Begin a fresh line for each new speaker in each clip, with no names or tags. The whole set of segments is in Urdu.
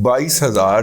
22,000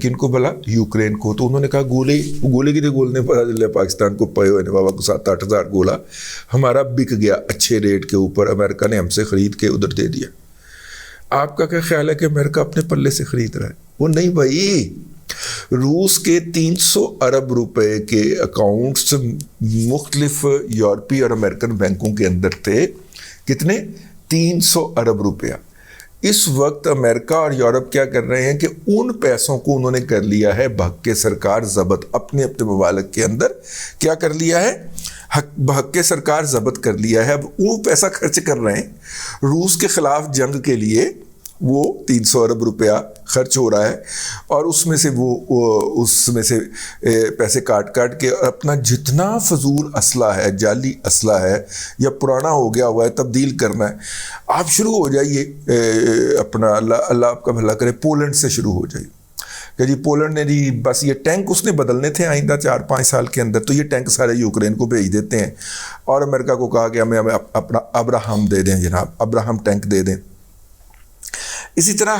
کن کو بلا؟ یوکرین کو. تو انہوں نے کہا گولے کی گولنے پتا چلے پاکستان کو پے ہوئے بابا کو 7-8 ہزار گولا ہمارا بک گیا اچھے ریٹ کے اوپر, امریکہ نے ہم سے خرید کے ادھر دے دیا. آپ کا کیا خیال ہے کہ امریکہ اپنے پلے سے خرید رہا ہے؟ وہ نہیں بھائی, روس کے 300 ارب روپے کے اکاؤنٹس مختلف یورپی اور امریکن بینکوں کے اندر تھے. کتنے؟ 300 ارب روپیہ. اس وقت امریکہ اور یورپ کیا کر رہے ہیں کہ ان پیسوں کو انہوں نے کر لیا ہے بحق سرکار ضبط, اپنے ممالک کے اندر کیا کر لیا ہے؟ بحق سرکار ضبط کر لیا ہے. اب وہ پیسہ خرچ کر رہے ہیں روس کے خلاف جنگ کے لیے, وہ 300 ارب روپیہ خرچ ہو رہا ہے, اور اس میں سے پیسے کاٹ کے اپنا جتنا فضول اسلحہ ہے, جعلی اسلحہ ہے یا پرانا ہو گیا ہوا ہے, تبدیل کرنا ہے. آپ شروع ہو جائیے اپنا, اللہ آپ کا بھلا کرے, پولینڈ سے شروع ہو جائیے کہ جی پولینڈ نے جی بس یہ ٹینک اس نے بدلنے تھے آئندہ 4-5 سال کے اندر, تو یہ ٹینک سارے یوکرین کو بھیج دیتے ہیں, اور امریکہ کو کہا کہ ہمیں اپنا ابراہم دے دیں جناب, ابراہم ٹینک دے دیں. اسی طرح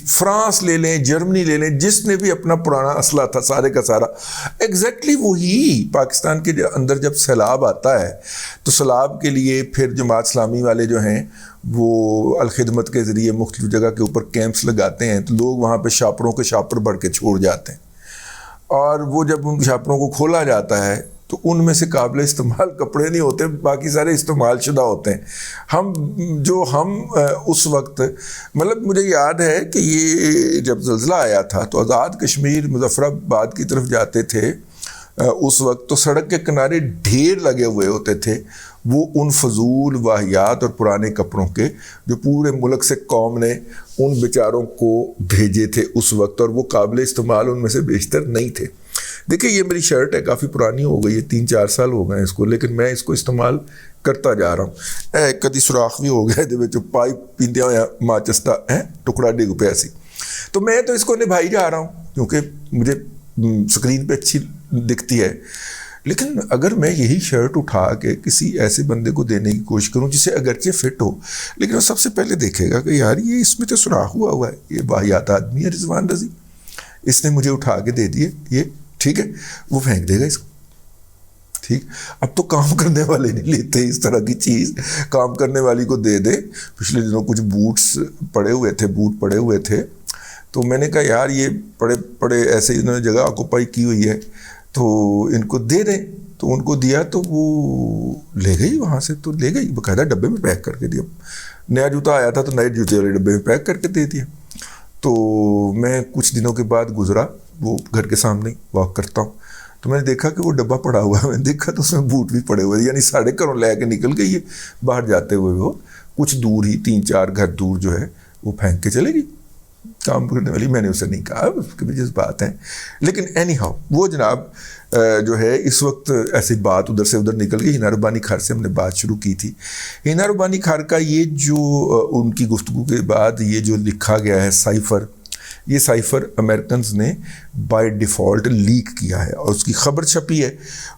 فرانس لے لیں, جرمنی لے لیں, جس نے بھی اپنا پرانا اسلحہ تھا سارے کا سارا ایگزیکٹلی وہی. پاکستان کے اندر جب سیلاب آتا ہے تو سیلاب کے لیے پھر جماعت اسلامی والے جو ہیں وہ الخدمت کے ذریعے مختلف جگہ کے اوپر کیمپس لگاتے ہیں, تو لوگ وہاں پہ شاپروں کے شاپر بڑھ کے چھوڑ جاتے ہیں, اور وہ جب ان شاپروں کو کھولا جاتا ہے تو ان میں سے قابل استعمال کپڑے نہیں ہوتے, باقی سارے استعمال شدہ ہوتے ہیں. ہم اس وقت مطلب مجھے یاد ہے کہ یہ جب زلزلہ آیا تھا تو آزاد کشمیر مظفر آباد کی طرف جاتے تھے اس وقت, تو سڑک کے کنارے ڈھیر لگے ہوئے ہوتے تھے وہ ان فضول واہیات اور پرانے کپڑوں کے جو پورے ملک سے قوم نے ان بیچاروں کو بھیجے تھے اس وقت, اور وہ قابل استعمال ان میں سے بیشتر نہیں تھے. دیکھیں یہ میری شرٹ ہے, کافی پرانی ہو گئی ہے, 3-4 سال ہو گئے ہیں اس کو, لیکن میں اس کو استعمال کرتا جا رہا ہوں. کدی سوراخ بھی ہو گیا یہ پائپ پیندیا ہوا ماچس کا ٹکڑا ڈگ پیا سی, تو میں تو اس کو نبھائی جا رہا ہوں کیونکہ مجھے اسکرین پہ اچھی دکھتی ہے. لیکن اگر میں یہی شرٹ اٹھا کے کسی ایسے بندے کو دینے کی کوشش کروں جسے اگرچہ فٹ ہو, لیکن وہ سب سے پہلے دیکھے گا کہ یار یہ اس میں تو سوراخ ہوا ہے, یہ واہیات آدمی ہے رضوان رضی, اس نے مجھے اٹھا کے دے دیے یہ, ٹھیک ہے, وہ پھینک دے گا اس کو. ٹھیک, اب تو کام کرنے والے نہیں لیتے اس طرح کی چیز, کام کرنے والی کو دے دے. پچھلے دنوں کچھ بوٹ پڑے ہوئے تھے, تو میں نے کہا یار یہ پڑے ایسے انہوں نے جگہ آکوپائی کی ہوئی ہے تو ان کو دے دیں, تو ان کو دیا تو وہ لے گئی وہاں سے, تو لے گئی باقاعدہ ڈبے میں پیک کر کے دیا. نیا جوتا آیا تھا تو نئے جوتے والے ڈبے میں پیک کر کے دے دیا. تو میں کچھ دنوں کے بعد گزرا, وہ گھر کے سامنے واک کرتا ہوں, تو میں نے دیکھا کہ وہ ڈبہ پڑا ہوا ہے, میں نے دیکھا تو اس میں بوٹ بھی پڑے ہوئے, یعنی ساڑھے گھروں لے کے نکل گئی ہے. باہر جاتے ہوئے وہ کچھ دور ہی 3-4 گھر دور جو ہے وہ پھینک کے چلے گی کام کرنے والی. میں نے اسے نہیں کہا, اس کے بھی جذبات ہیں, لیکن اینی ہاؤ وہ جناب جو ہے اس وقت ایسی بات ادھر سے ادھر نکل گئی. ہینا ربانی خار سے ہم نے بات شروع کی تھی. ہینا ربانی خار کا یہ جو ان کی گفتگو کے بعد یہ جو لکھا گیا ہے سائفر, یہ سائفر امریکنز نے بائی ڈیفالٹ لیک کیا ہے, اور اس کی خبر چھپی ہے,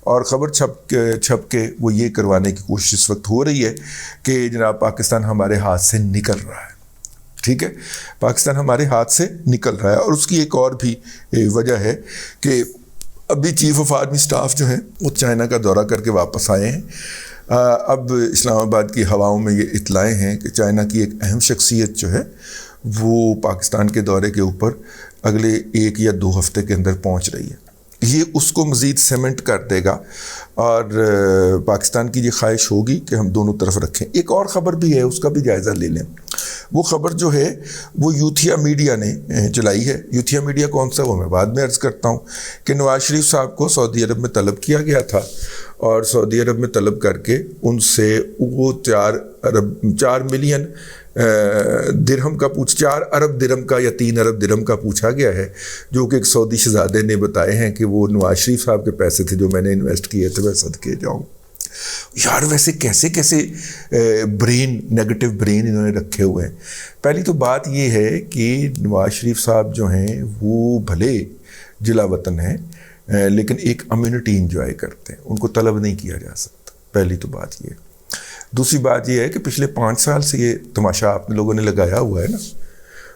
اور خبر چھپ کے وہ یہ کروانے کی کوشش اس وقت ہو رہی ہے کہ جناب پاکستان ہمارے ہاتھ سے نکل رہا ہے. ٹھیک ہے, پاکستان ہمارے ہاتھ سے نکل رہا ہے. اور اس کی ایک اور بھی وجہ ہے کہ ابھی چیف آف آرمی سٹاف جو ہے وہ چائنا کا دورہ کر کے واپس آئے ہیں. اب اسلام آباد کی ہواؤں میں یہ اطلاعیں ہیں کہ چائنا کی ایک اہم شخصیت جو ہے وہ پاکستان کے دورے کے اوپر اگلے 1 یا 2 ہفتے کے اندر پہنچ رہی ہے. یہ اس کو مزید سیمنٹ کر دے گا, اور پاکستان کی یہ خواہش ہوگی کہ ہم دونوں طرف رکھیں. ایک اور خبر بھی ہے, اس کا بھی جائزہ لے لیں. وہ خبر جو ہے وہ یوتھیا میڈیا نے چلائی ہے. یوتھیا میڈیا کون سا, وہ میں بعد میں عرض کرتا ہوں, کہ نواز شریف صاحب کو سعودی عرب میں طلب کیا گیا تھا, اور سعودی عرب میں طلب کر کے ان سے وہ 4 ملین درہم کا 4 ارب درہم کا یا 3 ارب درہم کا پوچھا گیا ہے, جو کہ ایک سعودی شہزادے نے بتائے ہیں کہ وہ نواز شریف صاحب کے پیسے تھے جو میں نے انویسٹ کیے تھے, میں صدقے جاؤں. یار ویسے کیسے نیگیٹو برین انہوں نے رکھے ہوئے ہیں. پہلی تو بات یہ ہے کہ نواز شریف صاحب جو ہیں وہ بھلے جلا وطن ہیں, لیکن ایک امیونٹی انجوائے کرتے ہیں, ان کو طلب نہیں کیا جا سکتا. پہلی تو بات یہ ہے. دوسری بات یہ ہے کہ پچھلے 5 سال سے یہ تماشا آپ لوگوں نے لگایا ہوا ہے نا,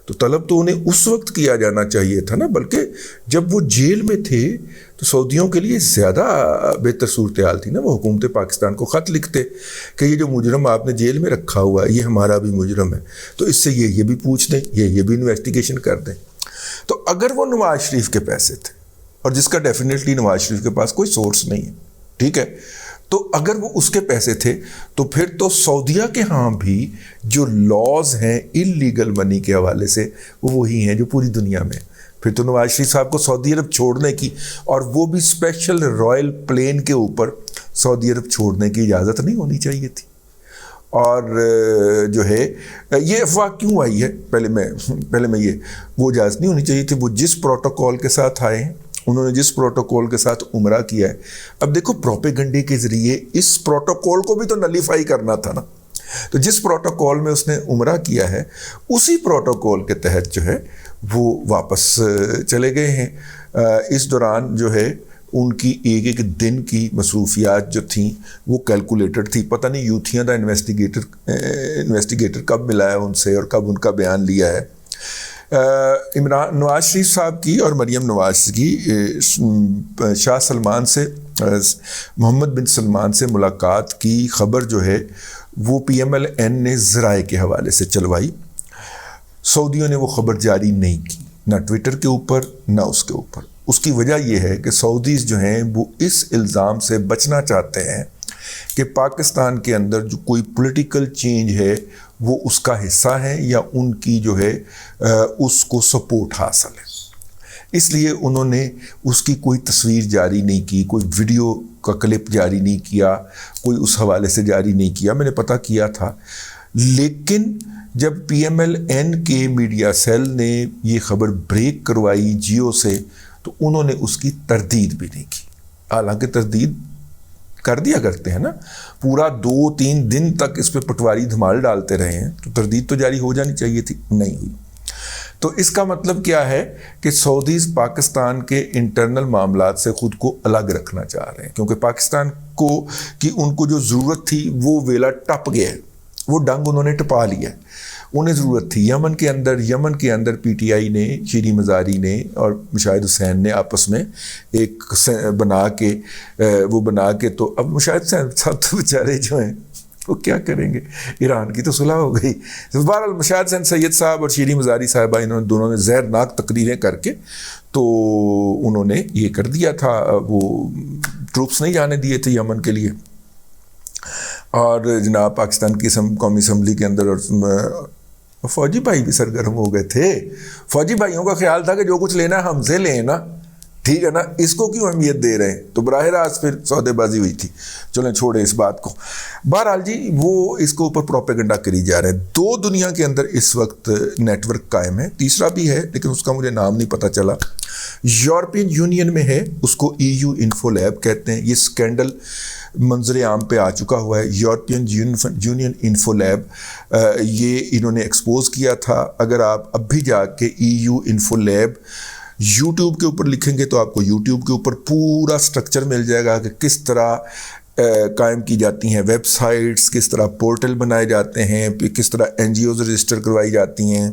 تو طلب تو انہیں اس وقت کیا جانا چاہیے تھا نا، بلکہ جب وہ جیل میں تھے تو سعودیوں کے لیے زیادہ بہتر صورتحال تھی نا، وہ حکومت پاکستان کو خط لکھتے کہ یہ جو مجرم آپ نے جیل میں رکھا ہوا ہے یہ ہمارا بھی مجرم ہے، تو اس سے یہ بھی پوچھ دیں، یہ بھی انویسٹیگیشن کر دیں۔ تو اگر وہ نواز شریف کے پیسے تھے، اور جس کا ڈیفینیٹلی نواز شریف کے پاس کوئی سورس نہیں ہے، ٹھیک ہے، تو اگر وہ اس کے پیسے تھے تو پھر تو سعودیہ کے ہاں بھی جو لاز ہیں اللیگل منی کے حوالے سے وہ وہی ہیں جو پوری دنیا میں، پھر تو نواز شریف صاحب کو سعودی عرب چھوڑنے کی، اور وہ بھی اسپیشل رائل پلین کے اوپر سعودی عرب چھوڑنے کی اجازت نہیں ہونی چاہیے تھی۔ اور جو ہے یہ افواہ کیوں آئی ہے، پہلے میں یہ، وہ اجازت نہیں ہونی چاہیے تھی، وہ جس پروٹوکول کے ساتھ آئے ہیں، انہوں نے جس پروٹوکول کے ساتھ عمرہ کیا ہے، اب دیکھو پروپیگنڈے کے ذریعے اس پروٹوکول کو بھی تو نلیفائی کرنا تھا نا، تو جس پروٹوکول میں اس نے عمرہ کیا ہے اسی پروٹوکول کے تحت جو ہے وہ واپس چلے گئے ہیں۔ اس دوران جو ہے ان کی ایک ایک دن کی مصروفیات جو تھیں وہ کیلکولیٹڈ تھی، پتہ نہیں یوتھیاں دا انویسٹیگیٹر کب ملا ہے ان سے اور کب ان کا بیان لیا ہے۔ نواز شریف صاحب کی اور مریم نواز کی شاہ سلمان سے، محمد بن سلمان سے ملاقات کی خبر جو ہے وہ PMLN نے ذرائع کے حوالے سے چلوائی، سعودیوں نے وہ خبر جاری نہیں کی، نہ ٹویٹر کے اوپر نہ اس کے اوپر۔ اس کی وجہ یہ ہے کہ سعودیز جو ہیں وہ اس الزام سے بچنا چاہتے ہیں کہ پاکستان کے اندر جو کوئی پولیٹیکل چینج ہے وہ اس کا حصہ ہے یا ان کی جو ہے اس کو سپورٹ حاصل ہے، اس لیے انہوں نے اس کی کوئی تصویر جاری نہیں کی، کوئی ویڈیو کا کلپ جاری نہیں کیا، کوئی اس حوالے سے جاری نہیں کیا۔ میں نے پتہ کیا تھا، لیکن جب PMLN کے میڈیا سیل نے یہ خبر بریک کروائی جیو سے تو انہوں نے اس کی تردید بھی نہیں کی، حالانکہ تردید کر دیا کرتے ہیں نا، پورا 2-3 دن تک اس پہ پٹواری دھمال ڈالتے رہے ہیں تو تردید تو جاری ہو جانی چاہیے تھی، نہیں ہوئی۔ تو اس کا مطلب کیا ہے کہ سعودیز پاکستان کے انٹرنل معاملات سے خود کو الگ رکھنا چاہ رہے ہیں، کیونکہ پاکستان کو کی ان کو جو ضرورت تھی وہ ویلا ٹپ گیا ہے، وہ ڈنگ انہوں نے ٹپا لیا ہے۔ انہیں ضرورت تھی یمن کے اندر PTI نے، شیریں مزاری نے اور مشاہد حسین نے آپس میں ایک بنا کے تو اب مشاہد حسین صاحب تو بیچارے جو ہیں وہ کیا کریں گے، ایران کی تو صلح ہو گئی۔ بہرحال مشاہد حسین سید صاحب اور شیریں مزاری صاحبہ انہوں نے دونوں نے زہرناک تقریریں کر کے تو انہوں نے یہ کر دیا تھا، وہ ٹروپس نہیں جانے دیے تھے یمن کے لیے، اور جناب پاکستان کی قومی اسمبلی کے اندر اور فوجی بھائی بھی سرگرم ہو گئے تھے۔ فوجی بھائیوں کا خیال تھا کہ جو کچھ لینا ہے ہم سے لیں نا، ٹھیک ہے نا، اس کو کیوں اہمیت دے رہے ہیں، تو براہ راست پھر سودے بازی ہوئی تھی۔ چلیں چھوڑیں اس بات کو۔ بہرحال جی وہ اس کے اوپر پروپیگنڈا کری جا رہے ہیں۔ 2 دنیا کے اندر اس وقت نیٹ ورک قائم ہے، تیسرا بھی ہے لیکن اس کا مجھے نام نہیں پتہ چلا۔ یورپین یونین میں ہے، اس کو EU انفو لیب کہتے ہیں، یہ سکینڈل منظر عام پہ آ چکا ہوا ہے۔ یورپین یونین انفو لیب یہ انہوں نے ایکسپوز کیا تھا۔ اگر آپ اب بھی جا کے EU انفو لیب یوٹیوب کے اوپر لکھیں گے تو آپ کو یوٹیوب کے اوپر پورا سٹرکچر مل جائے گا کہ کس طرح قائم کی جاتی ہیں ویب سائٹس، کس طرح پورٹل بنائے جاتے ہیں، کس طرح NGOز رجسٹر کروائی جاتی ہیں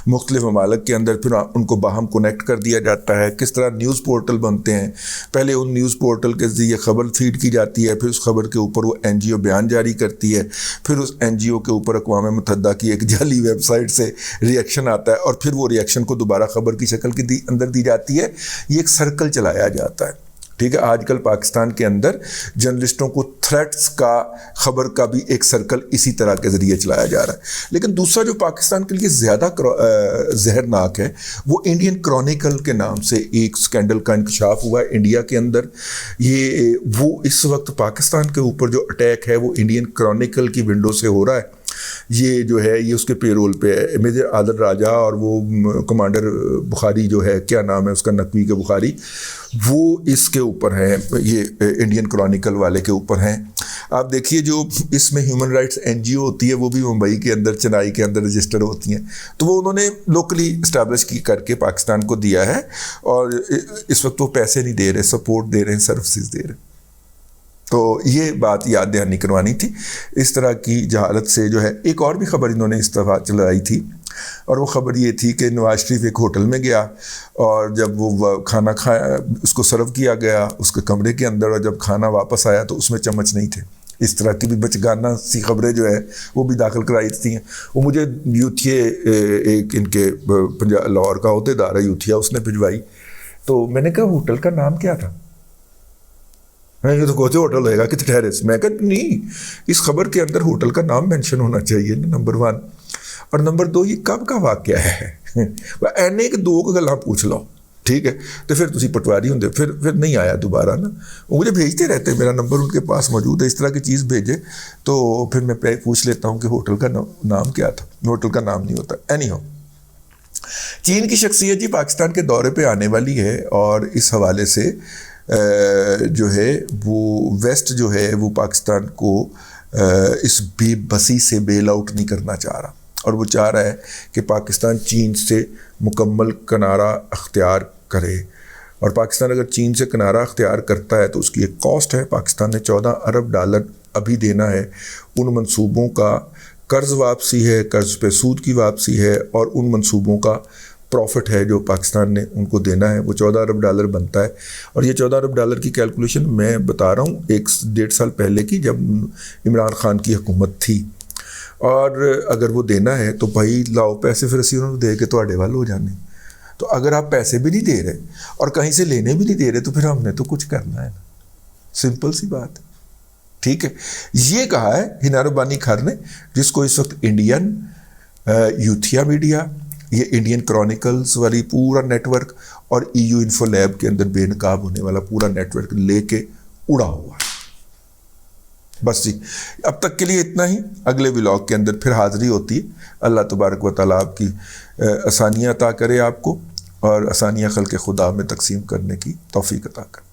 مختلف ممالک کے اندر، پھر ان کو باہم کنیکٹ کر دیا جاتا ہے، کس طرح نیوز پورٹل بنتے ہیں، پہلے ان نیوز پورٹل کے ذریعے خبر فیڈ کی جاتی ہے، پھر اس خبر کے اوپر وہ NGO بیان جاری کرتی ہے، پھر اس NGO کے اوپر اقوام متحدہ کی ایک جعلی ویب سائٹ سے ریئیکشن آتا ہے، اور پھر وہ ریئیکشن کو دوبارہ خبر کی شکل کے اندر دی جاتی ہے۔ یہ ایک سرکل چلایا جاتا ہے، ٹھیک ہے۔ آج کل پاکستان کے اندر جرنلسٹوں کو تھریٹس کا، خبر کا بھی ایک سرکل اسی طرح کے ذریعے چلایا جا رہا ہے۔ لیکن دوسرا جو پاکستان کے لیے زیادہ زہرناک ہے وہ انڈین کرونیکل کے نام سے ایک سکینڈل کا انکشاف ہوا ہے انڈیا کے اندر۔ وہ اس وقت پاکستان کے اوپر جو اٹیک ہے وہ انڈین کرونیکل کی ونڈو سے ہو رہا ہے۔ یہ جو ہے یہ اس کے پے رول پہ ہے، میجر عادل راجہ اور وہ کمانڈر بخاری جو ہے، کیا نام ہے اس کا، نقوی کے بخاری، وہ اس کے اوپر ہیں، یہ انڈین کرونیکل والے کے اوپر ہیں۔ آپ دیکھیے جو اس میں ہیومن رائٹس NGO ہوتی ہے وہ بھی ممبئی کے اندر، چنائی کے اندر رجسٹر ہوتی ہیں، تو وہ انہوں نے لوکلی اسٹیبلش کر کے پاکستان کو دیا ہے، اور اس وقت وہ پیسے نہیں دے رہے، سپورٹ دے رہے ہیں، سروسز دے رہے ہیں۔ تو یہ بات یاد دہانی کروانی تھی۔ اس طرح کی جہالت سے جو ہے ایک اور بھی خبر انہوں نے اس طرح چلائی تھی اور وہ خبر یہ تھی کہ نواز شریف ایک ہوٹل میں گیا اور جب وہ کھانا کھایا اس کو سرو کیا گیا اس کے کمرے کے اندر، اور جب کھانا واپس آیا تو اس میں چمچ نہیں تھے. اس طرح کی بھی بچگانہ سی خبریں جو ہے وہ بھی داخل کرائی تھیں. وہ مجھے یوتھیے ایک ان کے لاہور کا عہدیدار ہے یوتھیا، اس نے بھجوائی. تو میں نے کہا ہوٹل کا نام کیا تھا؟ یہ تو کوچے ہوٹل ہوئے گا کہ ٹیرس. میں کہا نہیں، اس خبر کے اندر ہوٹل کا نام مینشن ہونا چاہیے نا، نمبر 1. اور نمبر 2 یہ کب کا واقعہ ہے؟ اینے کہ 2 گلاں پوچھ لو، ٹھیک ہے. تو پھر تسی پٹواری ہوں پھر نہیں آیا دوبارہ نا. وہ مجھے بھیجتے رہتے ہیں، میرا نمبر ان کے پاس موجود ہے. اس طرح کی چیز بھیجے تو پھر میں پوچھ لیتا ہوں کہ ہوٹل کا نام کیا تھا. ہوٹل کا نام نہیں ہوتا. اینی ہاؤ، چین کی شخصیت جی پاکستان کے دورے پہ آنے والی ہے، اور اس حوالے سے جو ہے وہ ویسٹ جو ہے وہ پاکستان کو اس بے بسی سے بیل آؤٹ نہیں کرنا چاہ رہا، اور وہ چاہ رہا ہے کہ پاکستان چین سے مکمل کنارہ اختیار کرے. اور پاکستان اگر چین سے کنارہ اختیار کرتا ہے تو اس کی ایک کاسٹ ہے. پاکستان نے $14 ارب ابھی دینا ہے. ان منصوبوں کا قرض واپسی ہے، قرض پہ سود کی واپسی ہے، اور ان منصوبوں کا پروفٹ ہے جو پاکستان نے ان کو دینا ہے. وہ $14 ارب بنتا ہے. اور یہ $14 ارب کی کیلکولیشن میں بتا رہا ہوں 1-1.5 سال پہلے کی، جب عمران خان کی حکومت تھی. اور اگر وہ دینا ہے تو بھائی لاؤ پیسے، پھر اسی انہوں نے دے کے تواڈے وال ہو جانے. تو اگر آپ پیسے بھی نہیں دے رہے اور کہیں سے لینے بھی نہیں دے رہے تو پھر ہم نے تو کچھ کرنا ہے نا. سمپل سی بات، ٹھیک ہے. یہ کہا ہے ہنا ربانی کھر نے، جس کو اس وقت انڈین یوتھیا میڈیا، یہ انڈین کرونیکلز والی پورا نیٹ ورک اور EU انفو لیب کے اندر بے نقاب ہونے والا پورا نیٹ ورک لے کے اڑا ہوا ہے. بس جی، اب تک کے لیے اتنا ہی. اگلے ولاگ کے اندر پھر حاضری ہوتی ہے. اللہ تبارک و تعالیٰ آپ کی آسانیاں عطا کرے آپ کو، اور آسانیاں خلق خدا میں تقسیم کرنے کی توفیق عطا کرے.